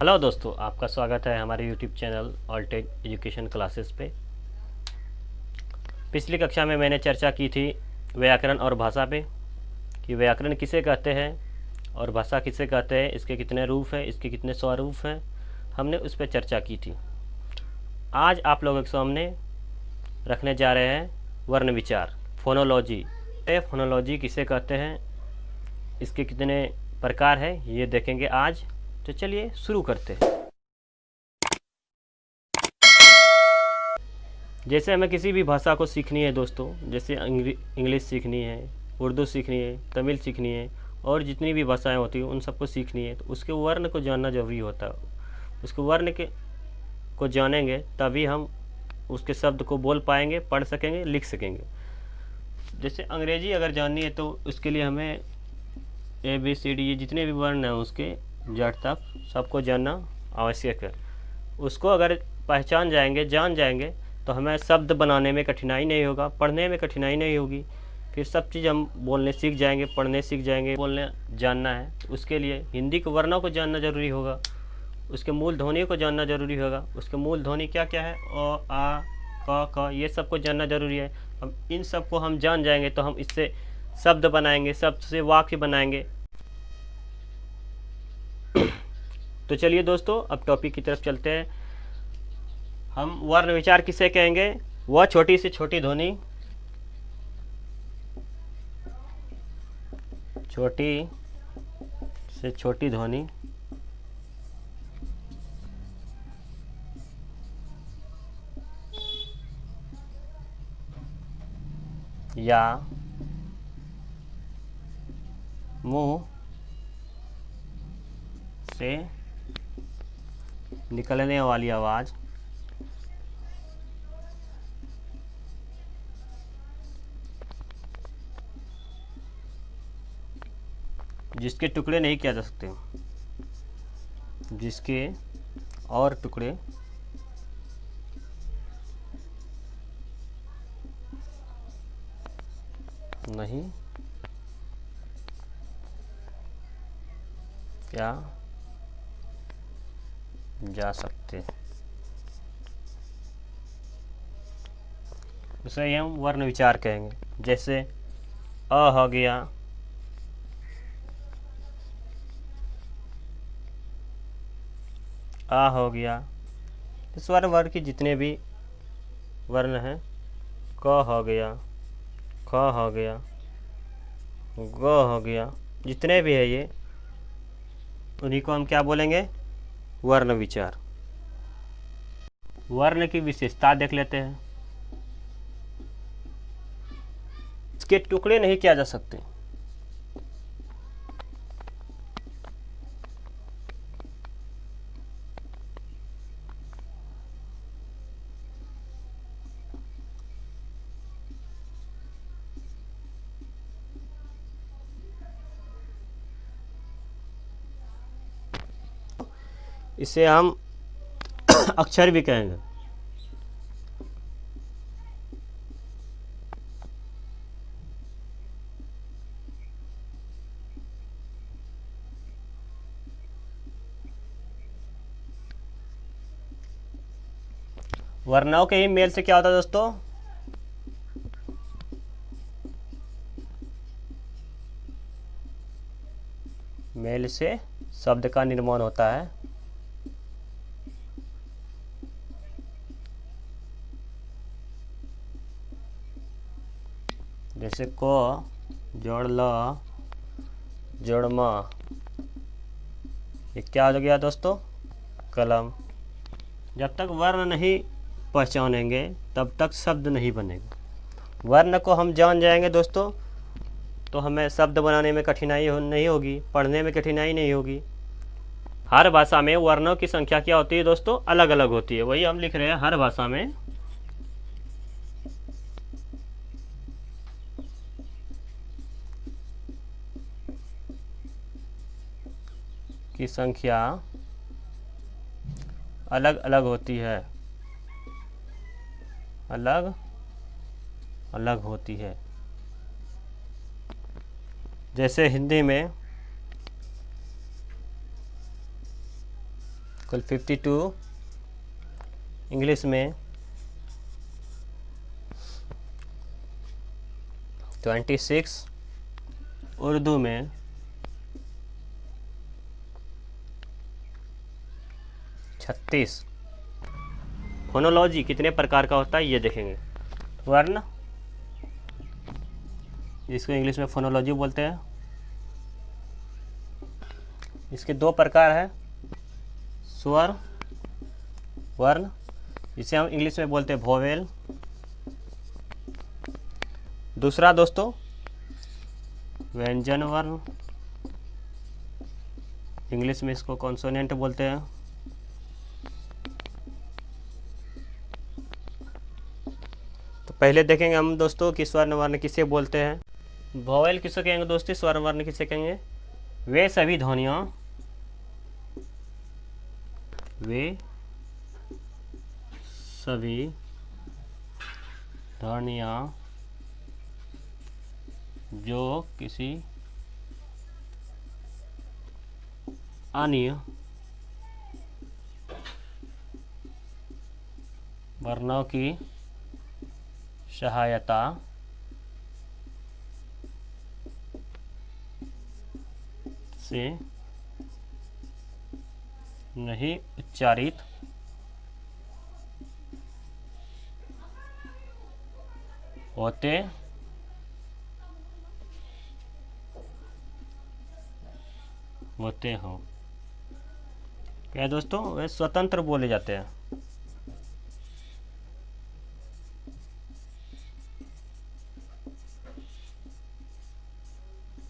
Hello दोस्तों, आपका स्वागत है हमारे यूट्यूब चैनल ऑल्टेज एजुकेशन क्लासेस पे। पिछली कक्षा में मैंने चर्चा की थी व्याकरण और भाषा पे कि व्याकरण किसे कहते हैं और भाषा किसे कहते हैं, इसके कितने रूप हैं, इसके कितने स्वरूप हैं, हमने उस पर चर्चा की थी। आज आप लोगों के सामने रखने जा रहे हैं वर्ण विचार, फोनोलॉजी। फोनोलॉजी किसे कहते हैं, इसके कितने प्रकार हैं, ये देखेंगे आज। तो चलिए शुरू करते हैं। जैसे हमें किसी भी भाषा को सीखनी है दोस्तों, जैसे इंग्लिश सीखनी है, उर्दू सीखनी है, तमिल सीखनी है और जितनी भी भाषाएं होती हैं उन सबको सीखनी है, तो उसके वर्ण को जानना जरूरी होता है। उसके वर्ण के को जानेंगे तभी हम उसके शब्द को बोल पाएंगे, पढ़ सकेंगे, लिख सकेंगे। जैसे अंग्रेजी अगर जाननी है तो उसके लिए हमें ABCD ये जितने भी वर्ण हैं उसके जड़ तक सबको जानना आवश्यक है। उसको अगर पहचान जाएंगे, जान जाएंगे, तो हमें शब्द बनाने में कठिनाई नहीं होगा, पढ़ने में कठिनाई नहीं होगी। फिर सब चीज़ हम बोलने सीख जाएंगे, पढ़ने सीख जाएंगे। बोलने जानना है उसके लिए हिंदी के वर्णों को जानना ज़रूरी होगा, उसके मूल ध्वनि को जानना ज़रूरी होगा। उसके मूल ध्वनि क्या क्या है, अ, आ, क, ये सब को जानना ज़रूरी है। हम इन सब को हम जान जाएंगे तो हम इससे शब्द बनाएंगे, शब्द से वाक्य बनाएंगे। तो चलिए दोस्तों, अब टॉपिक की तरफ चलते हैं। हम वर्ण विचार किसे कहेंगे, वह छोटी से छोटी ध्वनि, छोटी से छोटी ध्वनि या मुंह से निकलने वाली आवाज़ जिसके टुकड़े नहीं किया जा सकते, जिसके और टुकड़े नहीं किया जा सकते, उसे ही हम वर्ण विचार कहेंगे। जैसे अ हो गया, आ हो गया। इस वर्ण वर्ग के जितने भी वर्ण हैं, क हो गया, ख हो गया, ग हो गया, जितने भी है ये, उन्हीं को हम क्या बोलेंगे, वर्ण विचार। वर्ण की विशेषता देख लेते हैं। इसके टुकड़े नहीं किया जा सकते। इसे हम अक्षर भी कहेंगे। वर्णों के ही मेल से क्या होता है दोस्तों, मेल से शब्द का निर्माण होता है। जैसे को जोड़ ल जोड़ म, ये क्या हो गया दोस्तों, कलम। जब तक वर्ण नहीं पहचानेंगे तब तक शब्द नहीं बनेगा। वर्ण को हम जान जाएंगे दोस्तों तो हमें शब्द बनाने में कठिनाई नहीं होगी, पढ़ने में कठिनाई नहीं होगी। हर भाषा में वर्णों की संख्या क्या होती है दोस्तों, अलग अलग होती है। वही हम लिख रहे हैं, हर भाषा में की संख्या अलग अलग होती है, अलग अलग होती है। जैसे हिंदी में कुल 52, इंग्लिश में 26, उर्दू में 36। फोनोलॉजी कितने प्रकार का होता है ये देखेंगे। वर्ण, जिसको इंग्लिश में फोनोलॉजी बोलते हैं, इसके 2 प्रकार है, स्वर, वर्ण, जिसे हम इंग्लिश में बोलते हैं वोवेल। दूसरा दोस्तों व्यंजन वर्ण, इंग्लिश में इसको कॉन्सोनेंट बोलते हैं। तो पहले देखेंगे हम दोस्तों कि स्वर्ण वर्ण किसे बोलते हैं। वोवेल किसे कहेंगे दोस्तों, स्वर्ण वर्ण किसे कहेंगे? वे सभी ध्वनियाँ, वे सभी ध्वनियाँ जो किसी अन्य वर्णों की सहायता से नहीं उच्चारित होते हो। क्या दोस्तों, वे स्वतंत्र बोले जाते हैं।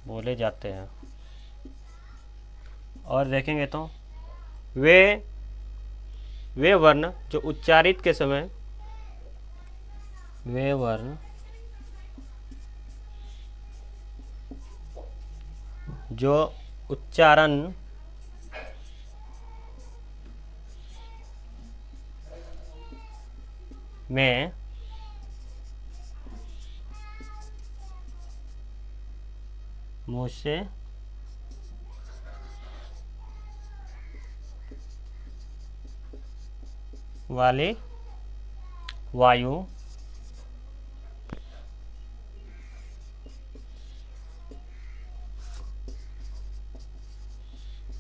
बोले जाते हैं। और देखेंगे तो वे वर्ण जो उच्चारित के समय, वे वर्ण जो उच्चारण में मुँह से वाली वायु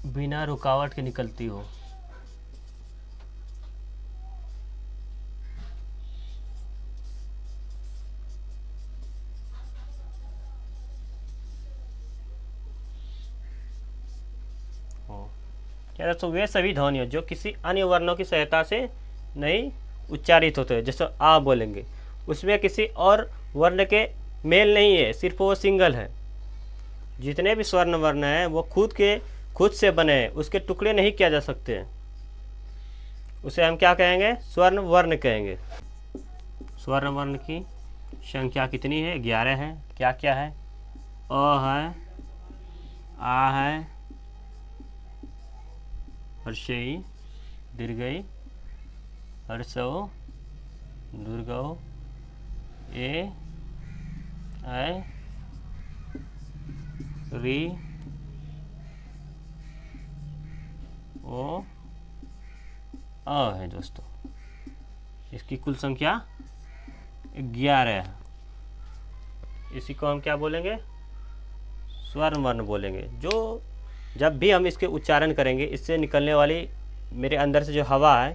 बिना रुकावट के निकलती हो। क्या दोस्तों, वे सभी ध्वनियाँ जो किसी अन्य वर्णों की सहायता से नहीं उच्चारित होते हैं। जैसे आ बोलेंगे, उसमें किसी और वर्ण के मेल नहीं है, सिर्फ वो सिंगल है। जितने भी स्वर्ण वर्ण हैं वो खुद से बने हैं, उसके टुकड़े नहीं किया जा सकते हैं। उसे हम क्या कहेंगे? स्वर्ण वर्ण कहेंगे। स्वर्ण वर्ण की संख्या कितनी है? 11 है। क्या क्या है? अ है, आ है, हर्षई, दीर्घई, हर्षौ, दुर्गौ, ए, ऐ, री, ओ, अ है दोस्तों। इसकी कुल संख्या 11 है। इसी को हम क्या बोलेंगे? स्वर्ण वर्ण बोलेंगे। जो जब भी हम इसके उच्चारण करेंगे, इससे निकलने वाली मेरे अंदर से जो हवा है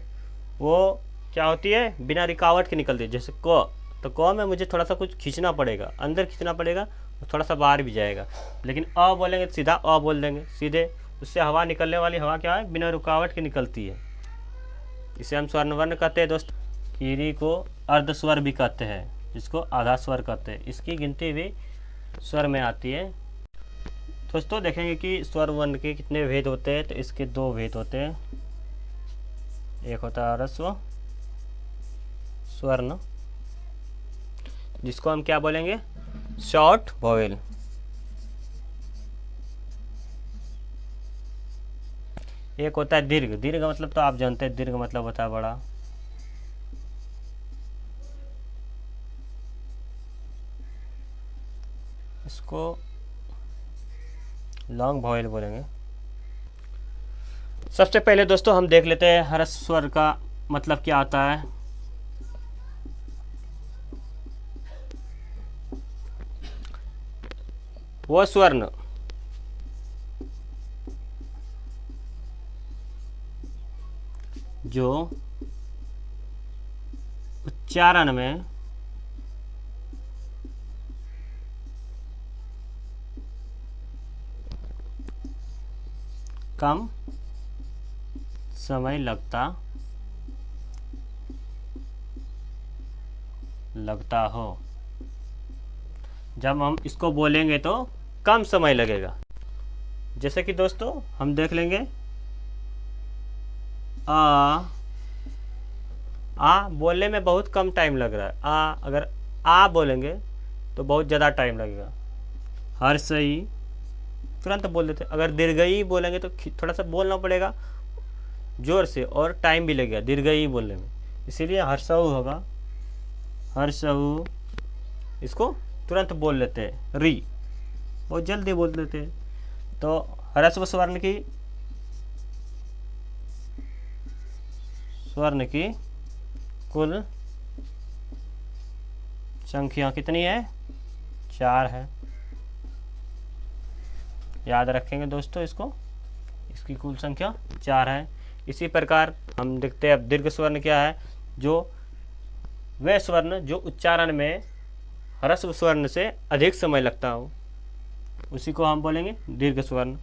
वो क्या होती है? बिना रुकावट के निकलती है। जैसे क, तो क में मुझे थोड़ा सा कुछ खींचना पड़ेगा, अंदर खींचना पड़ेगा, थोड़ा सा बाहर भी जाएगा। लेकिन अ बोलेंगे तो सीधा अ बोल देंगे सीधे। उससे हवा निकलने वाली हवा क्या है? बिना रुकावट के निकलती है। इसे हम स्वर्ण वर्ण कहते हैं दोस्तों। कीरी को अर्ध स्वर भी कहते हैं, जिसको आधा स्वर कहते हैं। इसकी गिनती भी स्वर में आती है। दोस्तों देखेंगे कि स्वर वर्ण के कितने भेद होते हैं। तो इसके 2 भेद होते हैं। एक होता है ह्रस्व स्वर्ण, जिसको हम क्या बोलेंगे? Short vowel. एक होता है दीर्घ। दीर्घ मतलब तो आप जानते हैं, दीर्घ मतलब होता है बड़ा। इसको लॉन्ग वोवेल बोलेंगे। सबसे पहले दोस्तों हम देख लेते हैं ह्रस्व स्वर का मतलब क्या आता है। वो स्वर्ण जो उच्चारण में कम समय लगता हो। जब हम इसको बोलेंगे तो कम समय लगेगा। जैसे कि दोस्तों हम देख लेंगे आ बोलने में बहुत कम टाइम लग रहा है। अगर आ बोलेंगे तो बहुत ज़्यादा टाइम लगेगा। हर सही तुरंत बोल देते। अगर दीर्घई बोलेंगे तो थोड़ा सा बोलना पड़ेगा जोर से और टाइम भी लगेगा दीर्घई बोलने में, इसीलिए हर्षऊ होगा। हर्षऊ इसको तुरंत बोल लेते हैं। री बहुत जल्दी बोल देते हैं। तो ह्रस्व स्वर्ण की कुल संख्या कितनी है? 4 है। याद रखेंगे दोस्तों इसको, इसकी कुल संख्या 4 है। इसी प्रकार हम देखते हैं अब दीर्घ स्वर्ण क्या है। जो वह स्वर्ण जो उच्चारण में ह्रस्व स्वर्ण से अधिक समय लगता हो, उसी को हम बोलेंगे दीर्घ स्वर्ण।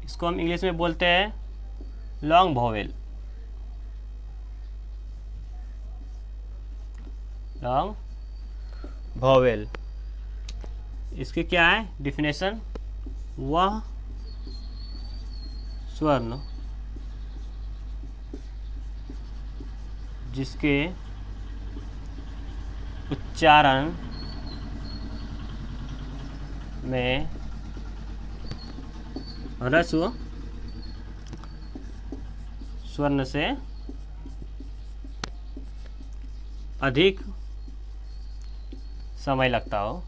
इसको हम इंग्लिश में बोलते हैं लॉन्ग वोवेल। लॉन्ग वोवेल इसकी क्या है डिफिनेशन? वह स्वर्ण जिसके उच्चारण में ह्रस्व स्वर्ण से अधिक समय लगता हो।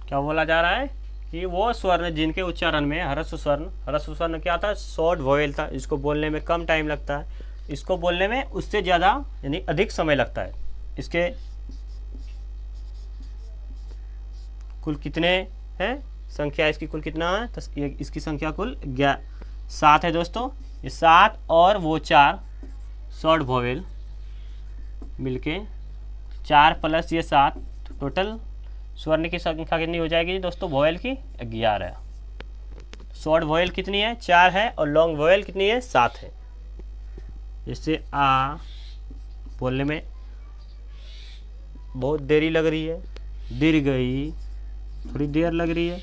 क्या बोला जा रहा है कि वो स्वर्ण जिनके उच्चारण में ह्रस्व स्वर्ण क्या था? शॉर्ट वोवेल था। इसको बोलने में कम टाइम लगता है, इसको बोलने में उससे ज़्यादा यानी अधिक समय लगता है। इसके कुल कितने हैं? संख्या इसकी कुल कितना है? तो इसकी संख्या कुल 7 है दोस्तों। ये 7 और वो 4 शॉर्ट वोवेल मिलके 4 प्लस ये 7 टोटल स्वर्ण की संख्या कितनी हो जाएगी दोस्तों? वोवेल की 11। शॉर्ट वोवेल कितनी है? 4 है और लॉन्ग वोवेल कितनी है? 7 है। जैसे आ बोलने में बहुत देरी लग रही है, दीर्घई थोड़ी देर लग रही है,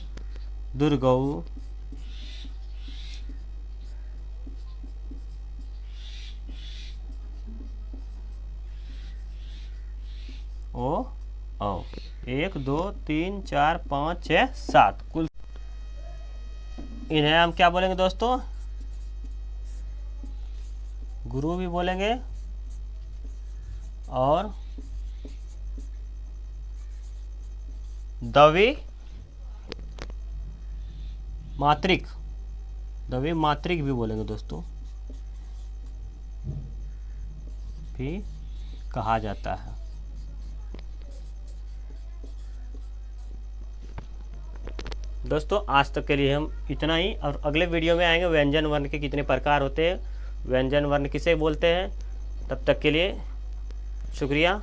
दुर्गऊ ओ 1 2 3 4 5 6 7 कुल। इन्हें हम क्या बोलेंगे दोस्तों? गुरु भी बोलेंगे और दवी मात्रिक भी बोलेंगे दोस्तों, भी कहा जाता है। दोस्तों आज तक के लिए हम इतना ही, और अगले वीडियो में आएंगे व्यंजन वर्ण के कितने प्रकार होते हैं, व्यंजन वर्ण किसे बोलते हैं। तब तक के लिए शुक्रिया।